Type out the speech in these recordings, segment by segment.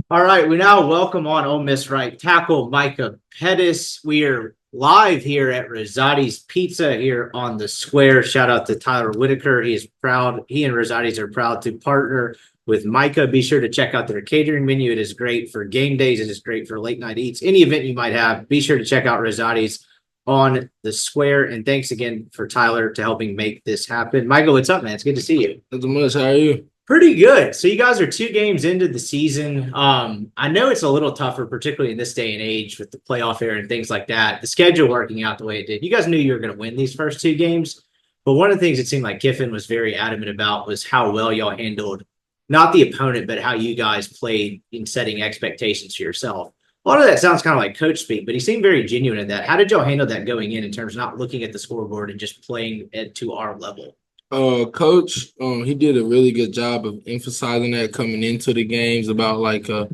All right, we now welcome on Ole Miss right tackle Micah Pettus. We are live here at Rosati's Pizza here on the square. Shout out to Tyler Whitaker. He is proud. He and Rosati's are proud to partner with Micah. Be sure to check out their catering menu. It is great for game days. It is great for late night eats. Any event you might have, be sure to check out Rosati's on the square. And thanks again for Tyler to helping make this happen. Michael, what's up, man? It's good to see you. Not too much. How are you? Pretty good. So you guys are 2 games into the season. I know it's a little tougher, particularly in this day and age with the playoff era and things like that. The schedule working out the way it did. You guys knew you were going to win these first 2 games, but one of the things it seemed like Kiffin was very adamant about was how well y'all handled not the opponent, but how you guys played in setting expectations for yourself. A lot of that sounds kind of like coach speak, but he seemed very genuine in that. How did y'all handle that going in terms of not looking at the scoreboard and just playing to our level? Coach, he did a really good job of emphasizing that coming into the games about like a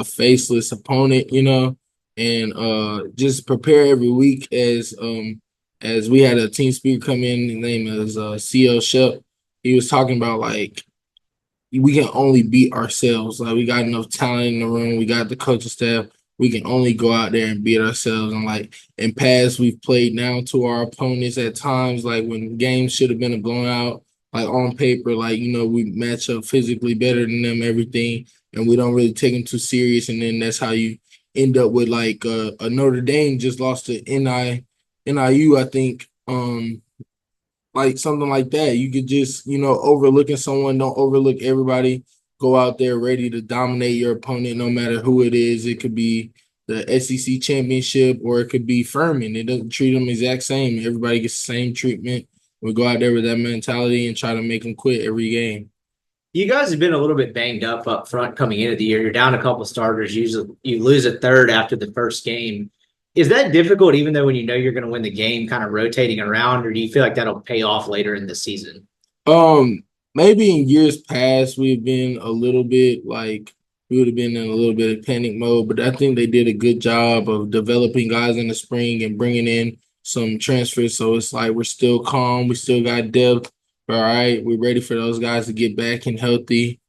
faceless opponent, and just prepare every week as we had a team speaker come in. His name is CL Shep. He was talking about like we can only beat ourselves. Like we got enough talent in the room. We got the coaching staff. We can only go out there and beat ourselves. And like in past, we've played down to our opponents at times, like when games should have been a blowout, like on paper, like, we match up physically better than them, everything. And we don't really take them too serious. And then that's how you end up with like a Notre Dame just lost to NIU, I think. Like something like that. You could just, overlooking someone, don't overlook everybody. Go out there ready to dominate your opponent, no matter who it is. It could be the SEC championship or it could be Furman. It doesn't treat them exact same. Everybody gets the same treatment. We go out there with that mentality and try to make them quit every game. You guys have been a little bit banged up front coming into the year. You're down a couple of starters. Usually, you lose a third after the first game. Is that difficult, even though when you know you're going to win the game, kind of rotating around, or do you feel like that'll pay off later in the season? Maybe in years past we've been a little bit like we would have been in a little bit of panic mode, but I think they did a good job of developing guys in the spring and bringing in some transfers. So it's like we're still calm, we still got depth. All right, we're ready for those guys to get back and healthy,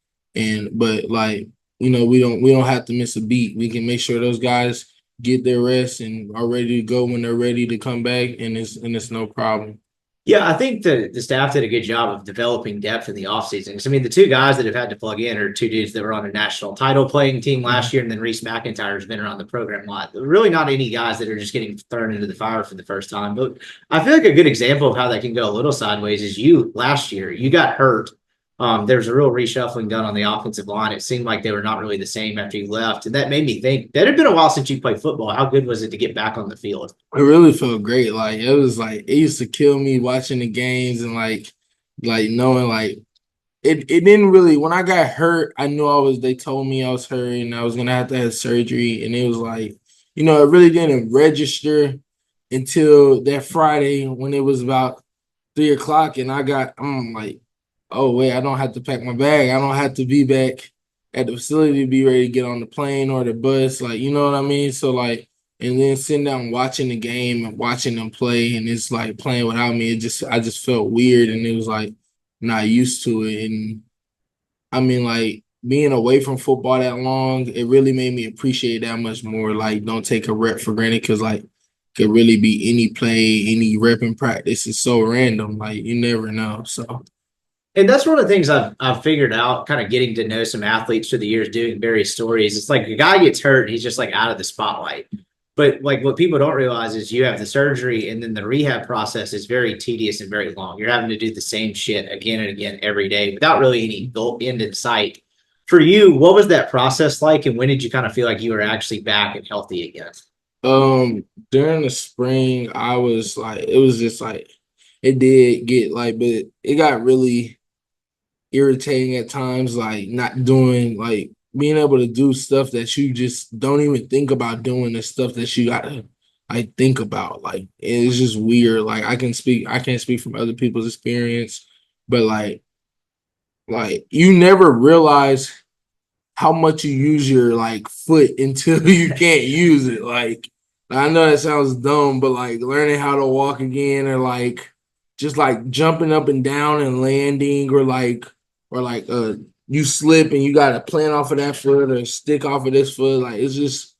but like we don't have to miss a beat. We can make sure those guys get their rest and are ready to go when they're ready to come back, and it's no problem. Yeah, I think the staff did a good job of developing depth in the offseason. Because, I mean, the 2 guys that have had to plug in are 2 dudes that were on a national title playing team last year, and then Reese McIntyre has been around the program a lot. Really not any guys that are just getting thrown into the fire for the first time. But I feel like a good example of how that can go a little sideways is you last year. You got hurt. There was a real reshuffling done on the offensive line. It seemed like they were not really the same after you left. And that made me think that had been a while since you played football. How good was it to get back on the field? It really felt great. Like it was like it used to kill me watching the games and like knowing like it didn't really when I got hurt, I knew they told me I was hurt and I was gonna have to have surgery. And it was like, it really didn't register until that Friday when it was about 3 o'clock and I'm like, oh wait, I don't have to pack my bag. I don't have to be back at the facility to be ready to get on the plane or the bus. Like, you know what I mean? So like, and then sitting down watching the game and watching them play, and it's like playing without me. I just felt weird, and it was like not used to it. And I mean, like being away from football that long, it really made me appreciate that much more. Like, don't take a rep for granted because like could really be any play, any rep in practice. It's so random. Like you never know. So. And that's one of the things I've figured out, kind of getting to know some athletes through the years, doing various stories. It's like a guy gets hurt, he's just like out of the spotlight. But like what people don't realize is you have the surgery and then the rehab process is very tedious and very long. You're having to do the same shit again and again every day without really any goal end in sight. For you, what was that process like, and when did you kind of feel like you were actually back and healthy again? During the spring, I was like, it was just like it did get like, but it got really irritating at times, like not doing like being able to do stuff that you just don't even think about doing, the stuff that you gotta like think about. Like it's just weird. Like I can't speak from other people's experience, but like you never realize how much you use your like foot until you can't use it. Like I know that sounds dumb, but like learning how to walk again or like just like jumping up and down and landing or like you slip and you got to plant off of that foot or stick off of this foot. Like it's just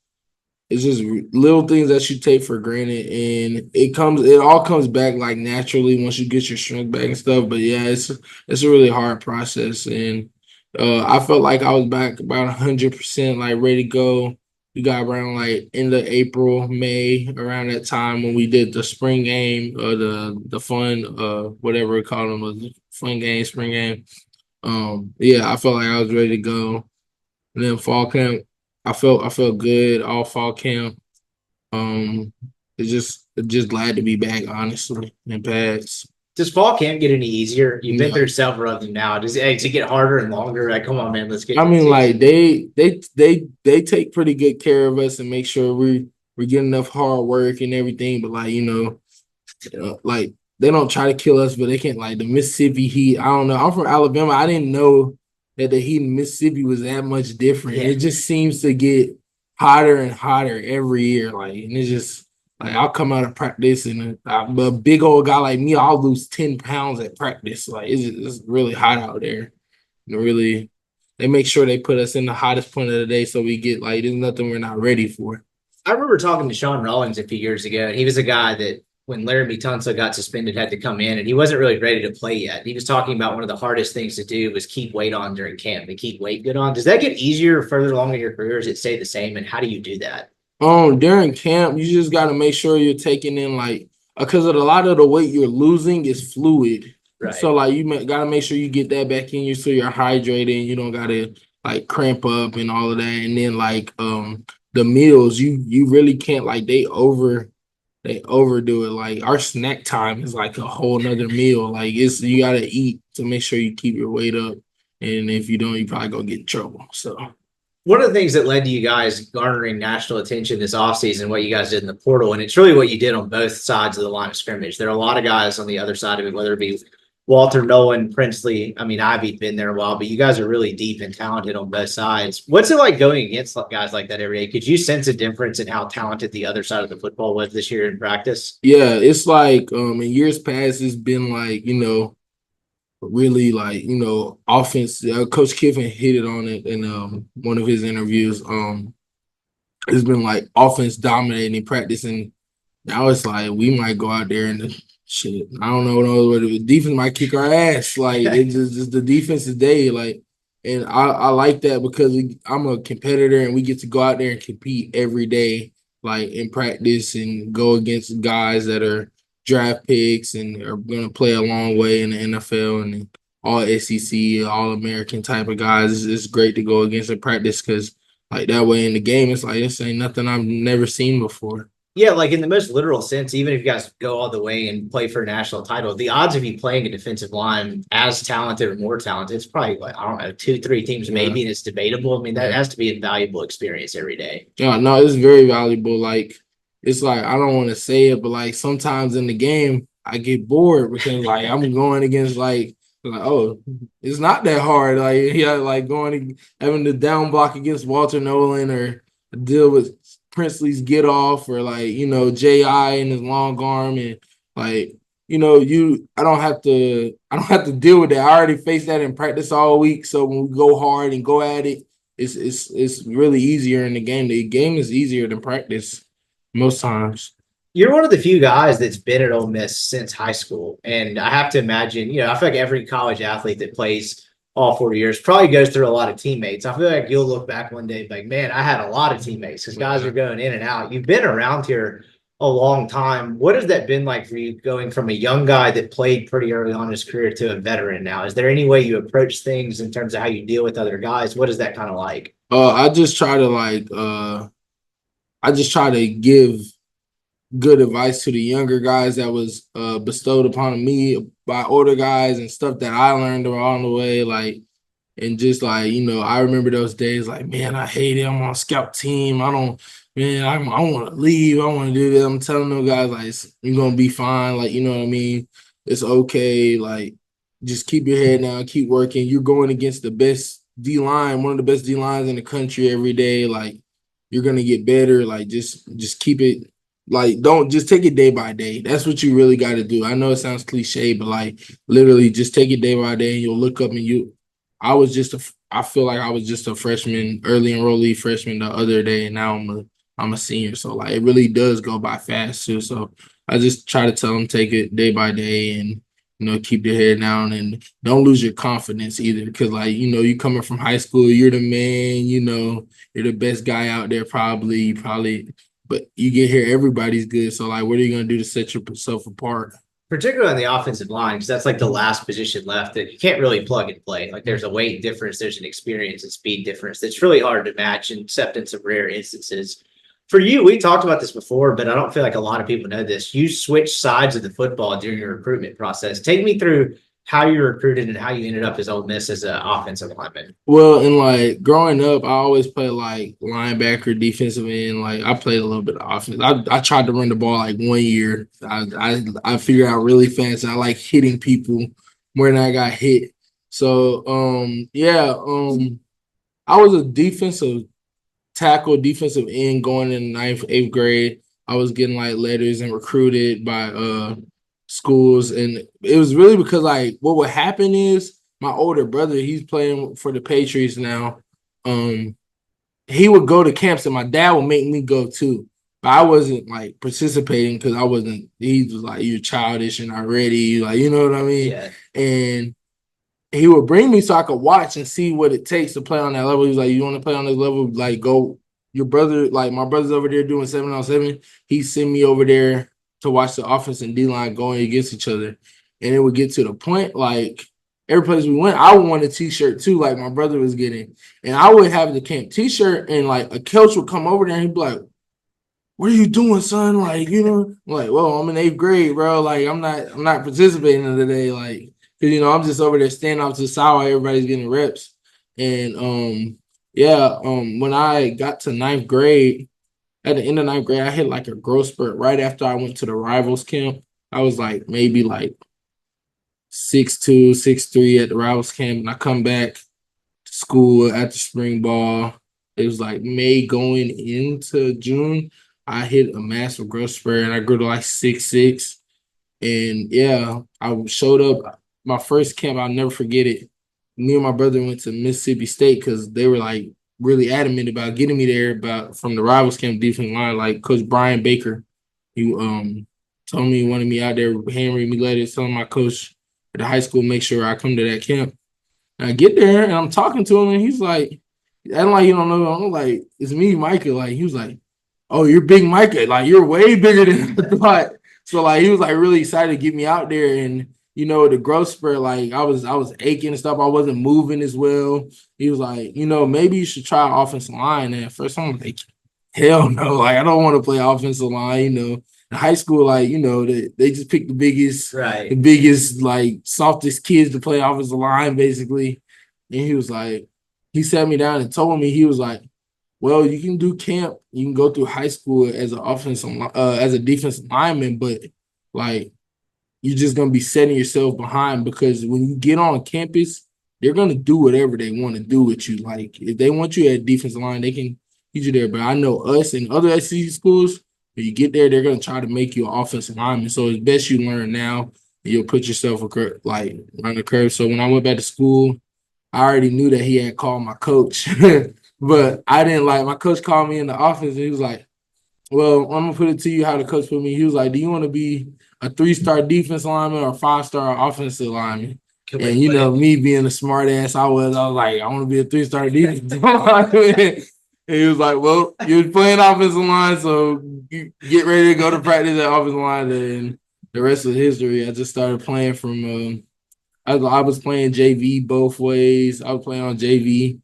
little things that you take for granted, and it all comes back like naturally once you get your strength back and stuff. But yeah, it's a really hard process, and I felt like I was back about 100%, like ready to go. We got around like end of April, May, around that time when we did the spring game, the fun, whatever we call them, was fun game, spring game. Yeah, I felt like I was ready to go. And then fall camp, I felt good all fall camp. It's just glad to be back, honestly, and pads. Does fall camp get any easier? You've been No. through several of them now. Does it get harder and longer? Like, come on, man, let's get. I to mean, the like season. they take pretty good care of us and make sure we're getting enough hard work and everything. But like like they don't try to kill us, but they can't. Like the Mississippi Heat, I don't know. I'm from Alabama. I didn't know that the heat in Mississippi was that much different. Yeah. It just seems to get hotter and hotter every year. Like, and it's just like I'll come out of practice and a big old guy like me, I'll lose 10 pounds at practice. Like it's really hot out there. And really, they make sure they put us in the hottest point of the day so we get like there's nothing we're not ready for. I remember talking to Sean Rawlings a few years ago, and he was a guy that when Laramie Tunsil got suspended had to come in, and he wasn't really ready to play yet. He was talking about one of the hardest things to do was keep weight on during camp and keep weight good on. Does that get easier further along in your career? Or does it stay the same? And how do you do that? During camp, you just got to make sure you're taking in like because a lot of the weight you're losing is fluid. Right. So like you got to make sure you get that back in you so you're hydrated and you don't got to like cramp up and all of that. And then like the meals, you really can't like they overdo it. Like our snack time is like a whole nother meal. Like you got to eat to make sure you keep your weight up. And if you don't, you probably gonna get in trouble. So. One of the things that led to you guys garnering national attention this offseason, what you guys did in the portal, and it's really what you did on both sides of the line of scrimmage. There are a lot of guys on the other side of it, whether it be Walter, Nolan, Princely. I mean, Ivy's been there a while, but you guys are really deep and talented on both sides. What's it like going against guys like that every day? Could you sense a difference in how talented the other side of the football was this year in practice? Yeah, it's like in years past, it's been like, really like, offense. Coach Kiffin hit it on it in one of his interviews. It's been like offense dominating in practice, and now it's like we might go out there and shit. I don't know what the defense might kick our ass. Like it's just the defensive day. Like, and I like that because I'm a competitor and we get to go out there and compete every day, like in practice and go against guys that are draft picks and are going to play a long way in the NFL and all SEC, all American type of guys. It's great to go against in practice because like that way in the game, it's like this ain't nothing I've never seen before. Yeah, like in the most literal sense, even if you guys go all the way and play for a national title, the odds of you playing a defensive line as talented or more talented, it's probably like, I don't know, 2-3 teams maybe, and it's debatable. I mean, that has to be a valuable experience every day. Yeah, no, it's very valuable. Like, it's like, I don't want to say it, but like sometimes in the game, I get bored because like I'm going against like, oh, it's not that hard. Like, yeah, like having the down block against Walter Nolan or deal with Princely's get off or like, J.I. and his long arm and like, I don't have to deal with that. I already faced that in practice all week. So when we go hard and go at it, it's really easier in the game. The game is easier than practice most times. You're one of the few guys that's been at Ole Miss since high school. And I have to imagine, I feel like every college athlete that plays all 4 years probably goes through a lot of teammates. I feel like you'll look back one day like, man, I had a lot of teammates because guys are going in and out. You've been around here a long time. What has that been like for you going from a young guy that played pretty early on in his career to a veteran now? Is there any way you approach things in terms of how you deal with other guys? What is that kind of like? I just try to give good advice to the younger guys that was bestowed upon me by older guys and stuff that I learned along the way. Like, and just like, I remember those days like, man, I hate it. I'm on a scout team. I want to leave. I want to do this. I'm telling them guys, like, you're going to be fine. Like, you know what I mean? It's okay. Like, just keep your head down, keep working. You're going against the best D-line, one of the best D-lines in the country every day. Like, you're going to get better. Like, just keep it. Like, don't just take it day by day. That's what you really got to do. I know it sounds cliche, but like literally just take it day by day and you'll look up and I feel like I was just a freshman, early enrollee freshman the other day, and now I'm a senior. So like it really does go by fast too. So I just try to tell them take it day by day and keep your head down and don't lose your confidence either. Because like you coming from high school, you're the man. You're the best guy out there probably. But you get here, everybody's good. So like, what are you gonna do to set yourself apart? Particularly on the offensive line, because that's like the last position left that you can't really plug and play. Like there's a weight difference, there's an experience and speed difference that's really hard to match, except in some rare instances. For you, we talked about this before, but I don't feel like a lot of people know this. You switched sides of the football during your recruitment process. Take me through how you recruited and how you ended up as Ole Miss as an offensive lineman. Well, and like growing up, I always played like linebacker, defensive end. Like I played a little bit of offense. I tried to run the ball like 1 year. I figured out really fast. I like hitting people more than I got hit. So I was a defensive tackle, defensive end going in ninth, 8th grade. I was getting like letters and recruited by schools, and it was really because like what would happen is my older brother, he's playing for the Patriots now. He would go to camps and my dad would make me go too. But I wasn't like participating because I wasn't, he was like, you're childish and not ready. Like, you know what I mean? Yeah. And he would bring me so I could watch and see what it takes to play on that level. He was like, you want to play on this level? Like, go. Your brother, like my brother's over there doing 7-on-7. He sent me over there to watch the offense and D-line going against each other. And it would get to the point, like, every place we went, I would want a T-shirt too, like my brother was getting. And I would have the camp T-shirt, and like a coach would come over there and he'd be like, what are you doing, son? Like, I'm like, well, I'm in 8th grade, bro. Like, I'm not participating today. Like, because, I'm just over there standing off to the side while everybody's getting reps. And, when I got to 9th grade, at the end of 9th grade, I hit like a growth spurt right after I went to the rivals camp. I was like maybe like 6'2", 6'3" at the rivals camp, and I come back to school after spring ball. It was like May going into June. I hit a massive growth spurt, and I grew to like 6'6". And yeah, I showed up my first camp. I'll never forget it. Me and my brother went to Mississippi State because they were like really adamant about getting me there from the rivals camp defensive line. Like Coach Brian Baker, he told me he wanted me out there, handwritten me letters, telling my coach at the high school make sure I come to that camp. And I get there and I'm talking to him and he's like, acting like you don't know. I'm like, it's me, Micah. Like he was like, oh, you're big Micah. Like you're way bigger than I thought. So like he was like really excited to get me out there, and the growth spurt, like I was aching and stuff. I wasn't moving as well. He was like, maybe you should try offensive line. And at first I'm like, hell no, like I don't want to play offensive line. In high school, like they just picked the biggest like softest kids to play offensive line basically. And he sat me down and told me, he was like, well, you can do camp. You can go through high school as as a defensive lineman, but like you're just gonna be setting yourself behind, because when you get on campus, they're gonna do whatever they want to do with you. Like if they want you at defensive line, they can get you there. But I know us and other SEC schools, when you get there, they're gonna try to make you an offensive lineman. So it's best you learn now, and you'll put yourself like around the curve. So when I went back to school, I already knew that he had called my coach. But I didn't my coach called me in the office and he was like, well, I'm going to put it to you how the coach put me. He was like, do you want to be a 3-star defense lineman or a 5-star offensive lineman? And, me being a smart ass I was like, I want to be a 3-star defense lineman. And he was like, well, you're playing offensive line, so you get ready to go to practice at offensive line. And the rest of the history, I just started playing from I was playing JV both ways. I was playing on JV,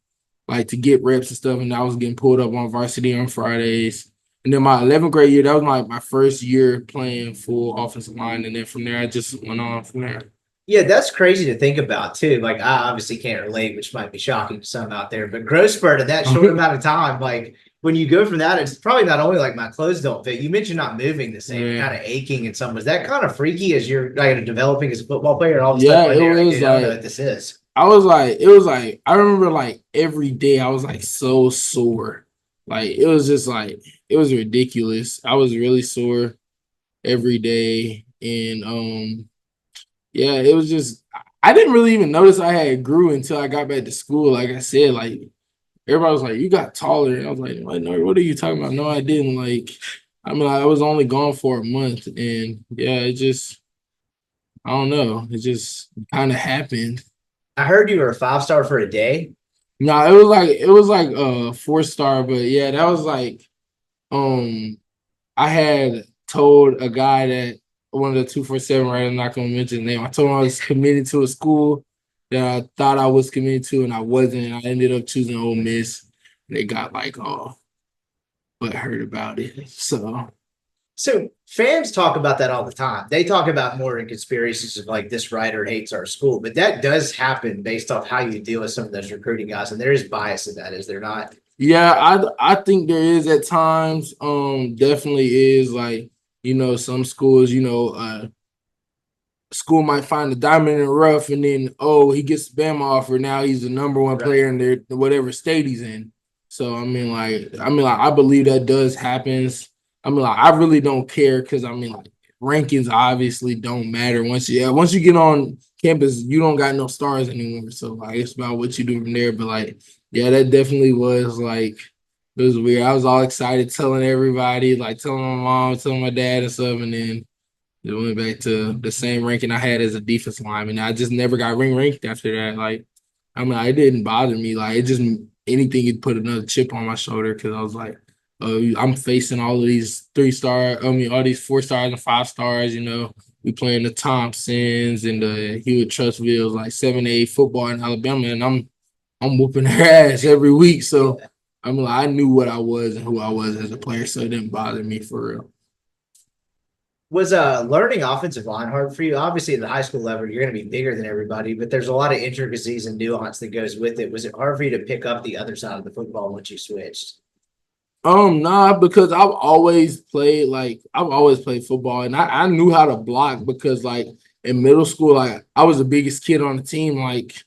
like to get reps and stuff, and I was getting pulled up on varsity on Fridays. And then my 11th grade year, that was my first year playing full offensive line, and then from there, I just went on from there. Yeah, that's crazy to think about too. Like I obviously can't relate, which might be shocking to some out there, but growth spurt in that short amount of time, like when you go from that, it's probably not only like my clothes don't fit. You mentioned not moving the same, kind of aching and something. Was that kind of freaky as you're like developing as a football player? And all of a sudden, it was I don't know what this is. I remember like every day I was like so sore. Like it was just like, it was ridiculous. I was really sore every day. And it was just, I didn't really even notice I had grew until I got back to school. Like I said, like everybody was like, "You got taller." And I was like, no, what are you talking about?" No, I didn't. Like, I mean, I was only gone for a month, and yeah, it just, I don't know, it just kind of happened. I heard you were a 5-star for a day. No, it was like a 4-star, but yeah, that was like um I had told a guy that one of the 247, right? I'm not gonna mention his name. I told him I was committed to a school that I thought I was committed to, and I wasn't. And I ended up choosing Ole Miss. They got like but heard about it. So So fans talk about that all the time. They talk about more in conspiracies of like this writer hates our school, but that does happen based off how you deal with some of those recruiting guys, and there is bias in that, is there not? yeah, I think there is at times. Definitely is like, some schools, school might find a diamond in the rough, and then he gets a Bama offer. Now he's the number one player in their whatever state he's in. So I believe that does happens. I mean, like, I really don't care because I mean, like, rankings obviously don't matter once you get on campus, you don't got no stars anymore. So like it's about what you do from there. But like, yeah, that definitely was like it was weird. I was all excited telling everybody, like telling my mom, telling my dad and stuff, and then it went back to the same ranking I had as a defense lineman. I just never got ranked after that. Like, I mean, it didn't bother me. Like, it just anything could put another chip on my shoulder because I was like, I'm facing all of these 3-star, all these 4 stars and 5 stars. We playing the Thompsons and the Hewitt Trustvilles, like 7A football in Alabama, and I'm whooping their ass every week. So I mean, like, I knew what I was and who I was as a player, so it didn't bother me for real. Was learning offensive line hard for you? Obviously, at the high school level, you're going to be bigger than everybody, but there's a lot of intricacies and nuance that goes with it. Was it hard for you to pick up the other side of the football once you switched? Nah, because I've always played football, and I knew how to block because like in middle school, like I was the biggest kid on the team. Like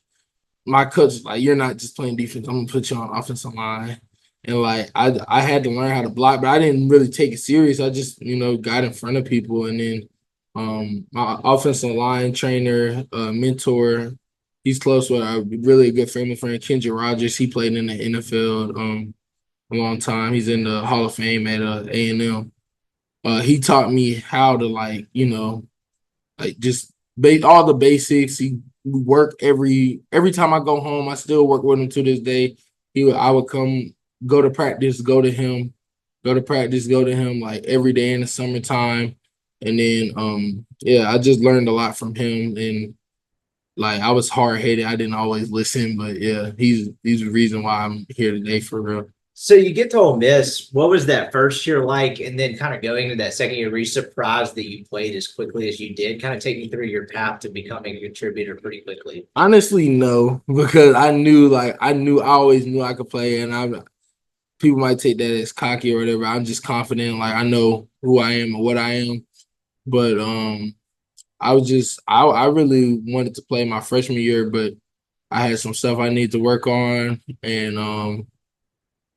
my coach was like, "You're not just playing defense. I'm gonna put you on offensive line." And like I had to learn how to block, but I didn't really take it serious. I just, got in front of people, and then my offensive line trainer, mentor, he's close with a really good family friend, Kendra Rogers. He played in the NFL a long time. He's in the Hall of Fame at A&M. He taught me how to like just all the basics. He work every time I go home. I still work with him to this day. I would come, go to practice, go to him, go to practice, go to him like every day in the summertime. And then yeah, I just learned a lot from him. And like I was hard headed. I didn't always listen, but yeah, he's the reason why I'm here today for real. So you get to Ole Miss. What was that first year like? And then kind of going into that second year, were you surprised that you played as quickly as you did? Kind of take me through your path to becoming a contributor pretty quickly. Honestly, no, because I always knew I could play, and people might take that as cocky or whatever. I'm just confident, like I know who I am and what I am. But I really wanted to play my freshman year, but I had some stuff I need to work on, and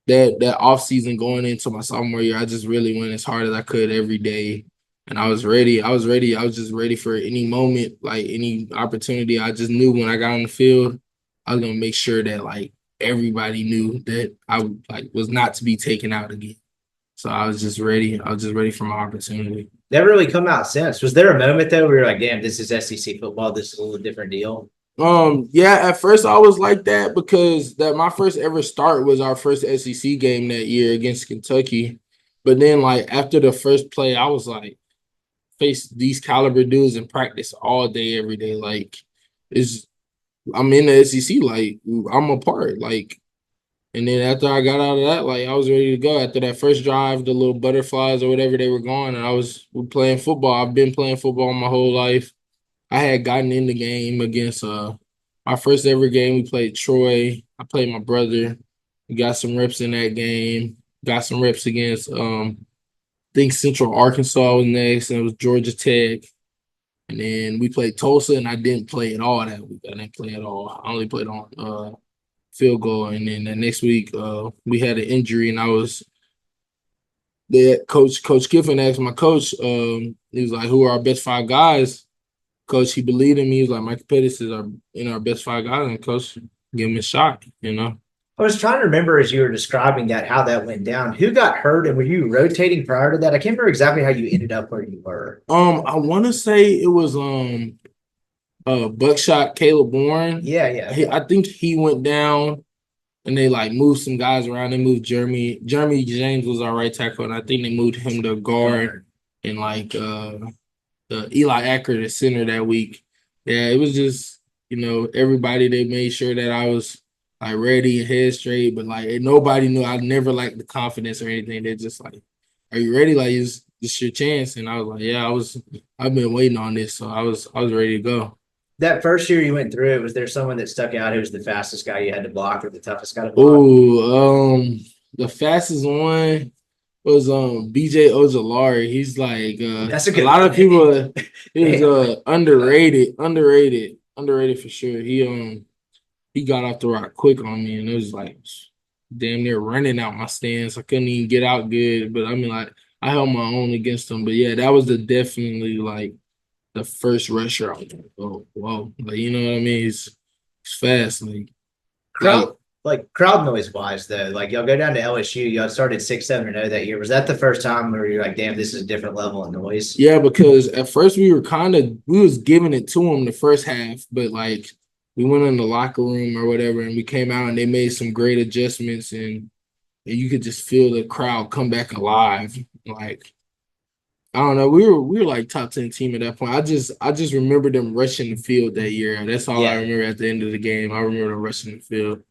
that off season going into my sophomore year, I just really went as hard as I could every day. And I was ready. I was ready. I was just ready for any moment, like any opportunity. I just knew when I got on the field, I was gonna make sure that like everybody knew that I like was not to be taken out again. So I was just ready. I was just ready for my opportunity. Never really come out since. Was there a moment though where you're like, damn, this is SEC football. This is a little different deal? Yeah, at first I was like that because that my first ever start was our first SEC game that year against Kentucky. But then like after the first play, I was like, face these caliber dudes in practice all day, every day. Like it's I'm in the SEC, like I'm a part. Like, and then after I got out of that, like I was ready to go. After that first drive, the little butterflies or whatever they were going, and we're playing football. I've been playing football my whole life. I had gotten in the game against my first ever game. We played Troy. I played my brother. We got some reps in that game. Got some reps against I think Central Arkansas was next, and it was Georgia Tech. And then we played Tulsa, and I didn't play at all that week. I didn't play at all. I only played on field goal. And then the next week, we had an injury, and I was there. Coach Kiffin asked my coach, he was like, "Who are our best 5 guys?" Coach, he believed in me. He was like, Micah Pettus is our best 5 guys, and Coach, give him a shot, I was trying to remember as you were describing that, how that went down. Who got hurt and were you rotating prior to that? I can't remember exactly how you ended up where you were. I want to say it was Buckshot Caleb Warren. Yeah. I think he went down and they like moved some guys around. They moved Jeremy James was our right tackle, and I think they moved him to guard and like the Eli Acker to center that week. Yeah, it was just, everybody, they made sure that I was like ready and head straight, but like nobody knew. I never liked the confidence or anything. They're just like, "Are you ready? Like, it's your chance." And I was like, "Yeah, I've been waiting on this, so I was ready to go." That first year you went through it, was there someone that stuck out who was the fastest guy you had to block or the toughest guy to block? Oh, the fastest one was BJ Ojolari. He's like That's a lot good of people. He was Damn. underrated for sure. He got off the rock quick on me, and it was like damn near running out my stance. I couldn't even get out good, but I mean, like, I held my own against him. But yeah, that was definitely like the first rusher. I was like, oh, whoa, like, you know what I mean? It's fast, Crowd noise wise though, like y'all go down to LSU, y'all started 6-7-0 that year. Was that the first time where you're like, damn, this is a different level of noise? Yeah, because at first we was giving it to them the first half, but like we went in the locker room or whatever, and we came out and they made some great adjustments, and you could just feel the crowd come back alive. Like, I don't know, we were like top 10 team at that point. I just remember them rushing the field that year. That's all I remember at the end of the game. I remember them rushing the field.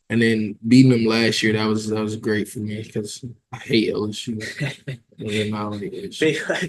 And then beating them last year, that was great for me because I hate LSU.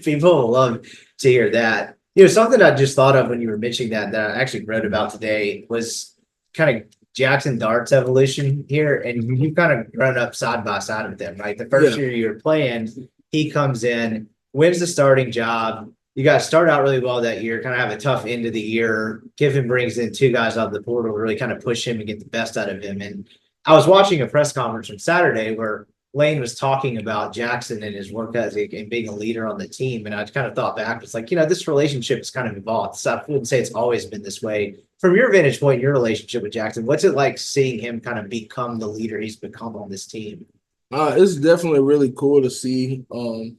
People love to hear that. Something I just thought of when you were mentioning that I actually wrote about today was kind of Jackson Dart's evolution here. And you've kind of grown up side by side with them, right? The first year you were playing, he comes in, wins the starting job. You guys start out really well that year, kind of have a tough end of the year. Kiffin brings in 2 guys out of the portal to really kind of push him and get the best out of him. And I was watching a press conference on Saturday where Lane was talking about Jackson and his work ethic and being a leader on the team. And I kind of thought back, it's like, this relationship is kind of evolved. So I wouldn't say it's always been this way. From your vantage point, your relationship with Jackson, what's it like seeing him kind of become the leader he's become on this team? It's definitely really cool to see. I've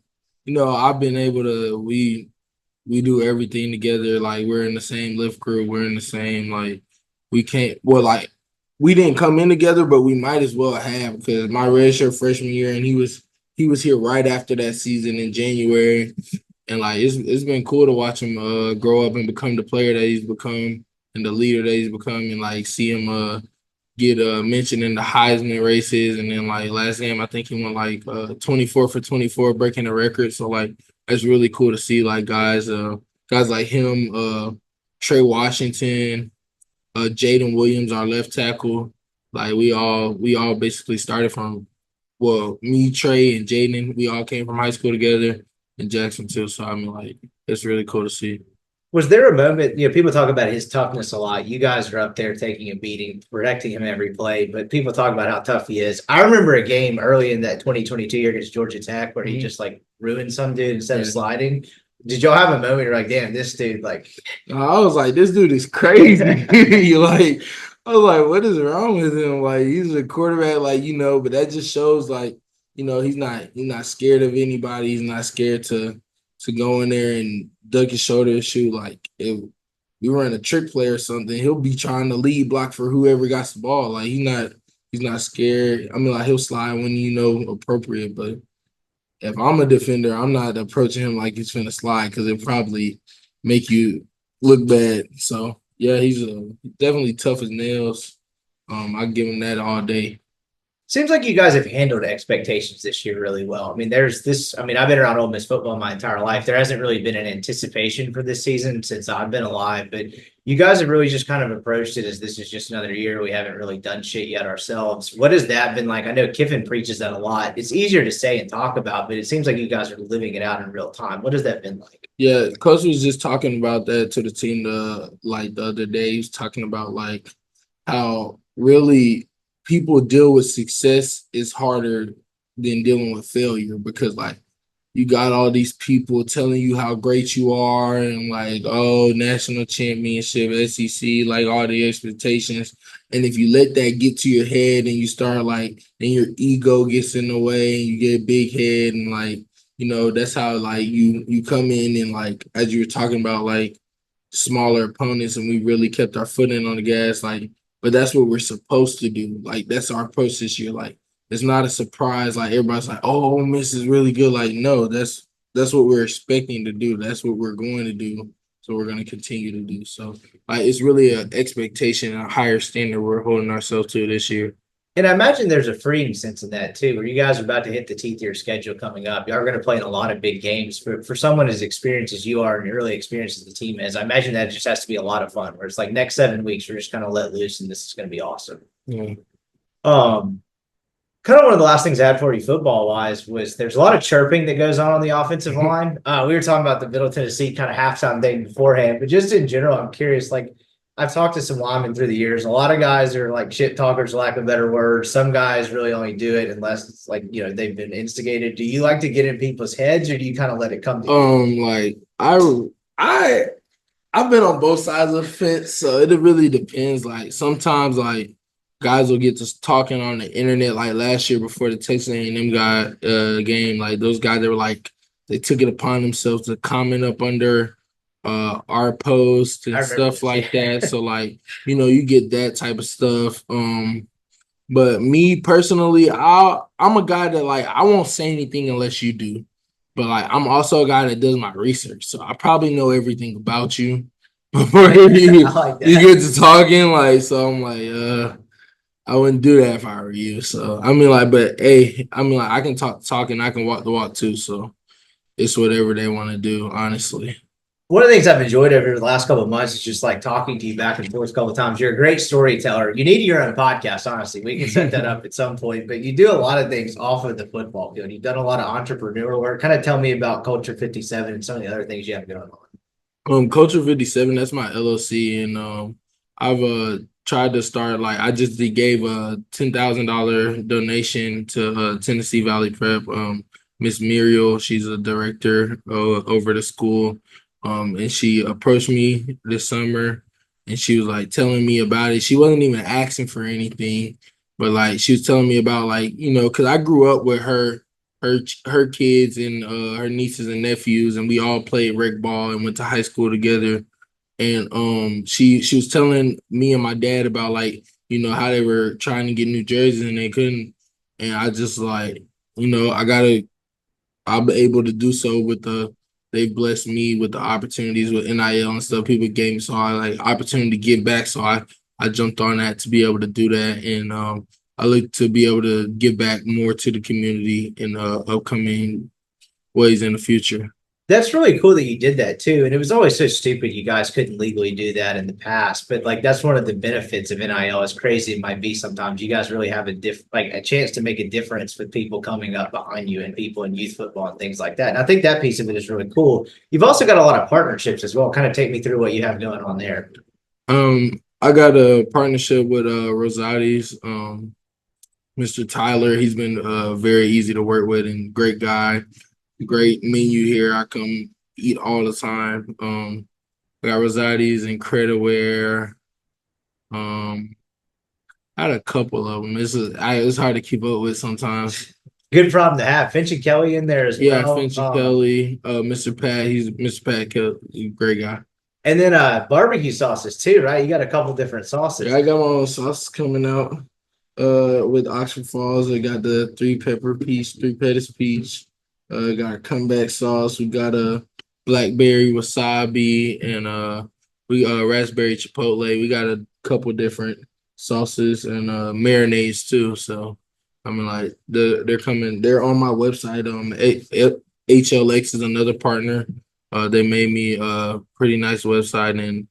been able to, we do everything together. Like, we're in the same lift crew. We're in the same, like, we didn't come in together, but we might as well have, because my redshirt freshman year, and he was here right after that season in January. And like, it's been cool to watch him grow up and become the player that he's become and the leader that he's become, and like see him get mentioned in the Heisman races. And then like last game, I think he went like 24 for 24, breaking the record. So like, that's really cool to see, like, guys like him, Trey Washington, Jaden Williams, our left tackle. Like, we all basically started from, me, Trey, and Jaden, we all came from high school together, and Jackson too. So I mean, like, it's really cool to see. Was there a moment, people talk about his toughness a lot. You guys are up there taking a beating, protecting him every play, but people talk about how tough he is. I remember a game early in that 2022 year against Georgia Tech where he just like ruined some dude instead of sliding. Did y'all have a moment you're like, damn, this dude, like... I was like, this dude is crazy. I was like, what is wrong with him? Like, he's a quarterback, like, but that just shows, like, he's not scared of anybody. He's not scared to go in there and duck his shoulder and shoot. Like, if we run a trick play or something, he'll be trying to lead block for whoever got the ball. Like, he's not scared. I mean, like, he'll slide when appropriate, but if I'm a defender, I'm not approaching him like he's finna slide, because it probably make you look bad. So yeah, he's definitely tough as nails. I give him that all day. Seems like you guys have handled expectations this year really well. I mean, I've been around Ole Miss football my entire life. There hasn't really been an anticipation for this season since I've been alive, but you guys have really just kind of approached it as this is just another year. We haven't really done shit yet ourselves. What has that been like? I know Kiffin preaches that a lot. It's easier to say and talk about, but it seems like you guys are living it out in real time. What has that been like? Yeah, Coach was just talking about that to the team the other day. He was talking about like how really people deal with success is harder than dealing with failure, because like you got all these people telling you how great you are and like, oh, national championship, SEC, like all the expectations. And if you let that get to your head and you start like, then your ego gets in the way and you get a big head and like, that's how like you come in and like, as you were talking about, like smaller opponents and we really kept our foot in on the gas, like, but that's what we're supposed to do. Like, that's our approach this year. Like, it's not a surprise. Like, everybody's like, oh, Ole Miss is really good. Like, no, that's what we're expecting to do. That's what we're going to do. So we're going to continue to do. So, like, it's really an expectation, a higher standard we're holding ourselves to this year. And I imagine there's a freeing sense in that too, where you guys are about to hit the teeth of your schedule coming up. You are going to play in a lot of big games. For someone as experienced as you are and your early experience as the team is, I imagine that just has to be a lot of fun. Where it's like next 7 weeks, we're just kind of let loose, and this is going to be awesome. Yeah. Kind of one of the last things I had for you football wise was there's a lot of chirping that goes on the offensive line. We were talking about the Middle Tennessee kind of halftime thing beforehand, but just in general, I'm curious, like I've talked to some linemen through the years. A lot of guys are like shit talkers, lack of better word. Some guys really only do it unless it's like, they've been instigated. Do you like to get in people's heads or do you kind of let it come to you? Like I've been on both sides of the fence, so it really depends. Like sometimes like guys will get to talking on the internet, like last year before the Texas A&M game, like those guys that were like, they took it upon themselves to comment up under our post and stuff like that. So like, you get that type of stuff. But me personally, I'm a guy that like, I won't say anything unless you do. But like, I'm also a guy that does my research. So I probably know everything about you before you, like you get to talking. Like, so I'm like, I wouldn't do that if I were you. So I mean, like, but hey, I mean, like, I can talk, and I can walk the walk too. So it's whatever they want to do, honestly. One of the things I've enjoyed over the last couple of months is just like talking to you back and forth a couple of times. You're a great storyteller. You need your own podcast, honestly. We can set that up at some point, but you do a lot of things off of the football field. You've done a lot of entrepreneur work. Kind of tell me about Culture 57 and some of the other things you have going on. Culture 57, that's my LLC, and I've tried to start, like, I just gave a $10,000 donation to Tennessee Valley Prep. Miss Muriel, she's a director over the school. And she approached me this summer and she was like telling me about it. She wasn't even asking for anything, but like she was telling me about like, because I grew up with her kids and her nieces and nephews, and we all played rec ball and went to high school together. And she was telling me and my dad about like, how they were trying to get New Jersey and they couldn't. And I just like, I'll be able to do so with they blessed me with the opportunities with NIL and stuff people gave me. So I like opportunity to give back. So I jumped on that to be able to do that. And I look to be able to give back more to the community in upcoming ways in the future. That's really cool that you did that too. And it was always so stupid you guys couldn't legally do that in the past. But like that's one of the benefits of NIL, as crazy it might be sometimes. You guys really have a chance to make a difference with people coming up behind you and people in youth football and things like that. And I think that piece of it is really cool. You've also got a lot of partnerships as well. Kind of take me through what you have going on there. I got a partnership with Rosati's. Mr. Tyler, he's been very easy to work with and great guy. Great menu here. I come eat all the time. I got Rosati's and Creditware. I had a couple of them. It's hard to keep up with sometimes. Good problem to have. Finch and Kelly in there as well. Yeah, Finch and Kelly. Mr. Pat, Mr. Pat Kelly, he's a great guy. And then barbecue sauces too, right? You got a couple different sauces. Yeah, I got my own sauce coming out with Oxford Falls. I got the three Pettus peach. Got a comeback sauce. We got a blackberry wasabi and we raspberry chipotle. We got a couple different sauces and marinades too. So I mean, like they're coming. They're on my website. HLX is another partner. They made me a pretty nice website, and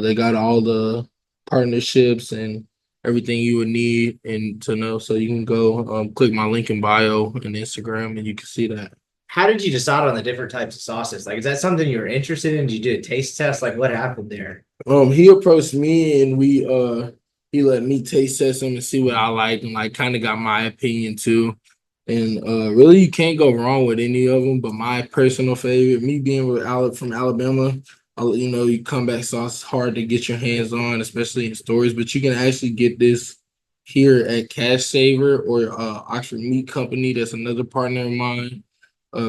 they got all the partnerships and everything you would need and to know. So you can go click my link in bio and Instagram and you can see that. How did you decide on the different types of sauces? Like, is that something you were interested in? Did you do a taste test? Like, what happened there? He approached me and he let me taste test them and see what I like and like kind of got my opinion too. And really, you can't go wrong with any of them. But my personal favorite, me being from Alabama, you comeback sauce hard to get your hands on, especially in stores. But you can actually get this here at Cash Saver or Oxford Meat Company. That's another partner of mine.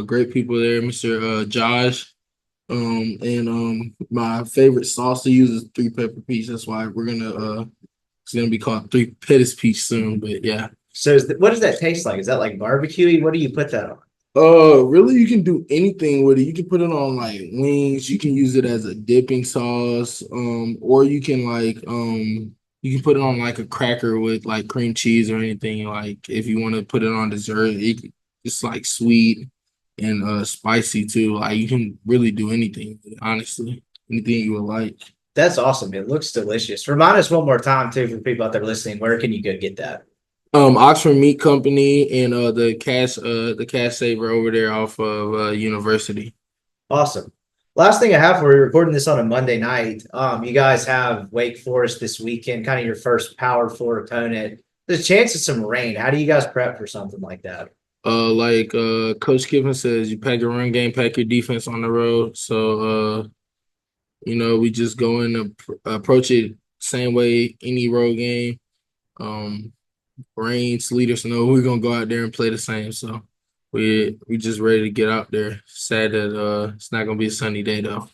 Great people there, Mr. Josh. My favorite sauce to use is three pepper peach. That's why it's gonna be called three Pettus peach soon. But yeah. So what does that taste like? Is that like barbecue? What do you put that on? Really, you can do anything with it. You can put it on like wings. You can use it as a dipping sauce. Or you can put it on like a cracker with like cream cheese or anything. Like if you want to put it on dessert, it's like sweet and spicy too. Like you can really do anything with it, honestly. Anything you would like. That's awesome. It looks delicious. Remind us one more time too for people out there listening. Where can you go get that? Oxford Meat Company and the cash saver over there off of University. Awesome. Last thing I have for you, recording this on a Monday night. You guys have Wake Forest this weekend, kind of your first Power Four opponent. There's a chance of some rain. How do you guys prep for something like that? Coach Kiffin says, you pack your run game, pack your defense on the road. So we just go in and approach it same way any road game. Rain, sleet, or snow, we're gonna go out there and play the same. So we just ready to get out there. Sad that it's not gonna be a sunny day though.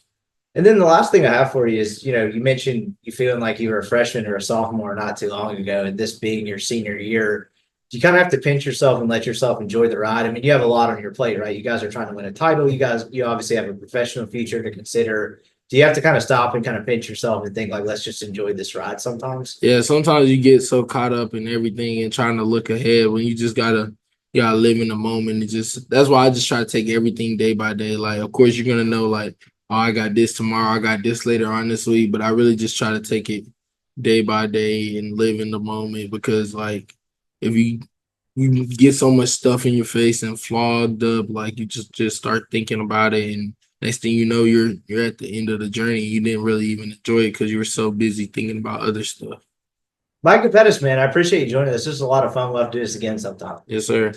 And then the last thing I have for you is, you mentioned you feeling like you were a freshman or a sophomore not too long ago, and this being your senior year, you kind of have to pinch yourself and let yourself enjoy the ride. I mean, you have a lot on your plate, right? You guys are trying to win a title. You obviously have a professional future to consider. Do you have to kind of stop and kind of pinch yourself and think like, let's just enjoy this ride sometimes? Yeah, sometimes you get so caught up in everything and trying to look ahead when you just gotta live in the moment. That's why I just try to take everything day by day. Like, of course, you're gonna know like, oh, I got this tomorrow, I got this later on this week, but I really just try to take it day by day and live in the moment because like if you get so much stuff in your face and flogged up, like you just start thinking about it and next thing you know, you're at the end of the journey. You didn't really even enjoy it because you were so busy thinking about other stuff. Micah Pettus, man, I appreciate you joining us. This is a lot of fun. We'll have to do this again sometime. Yes, sir.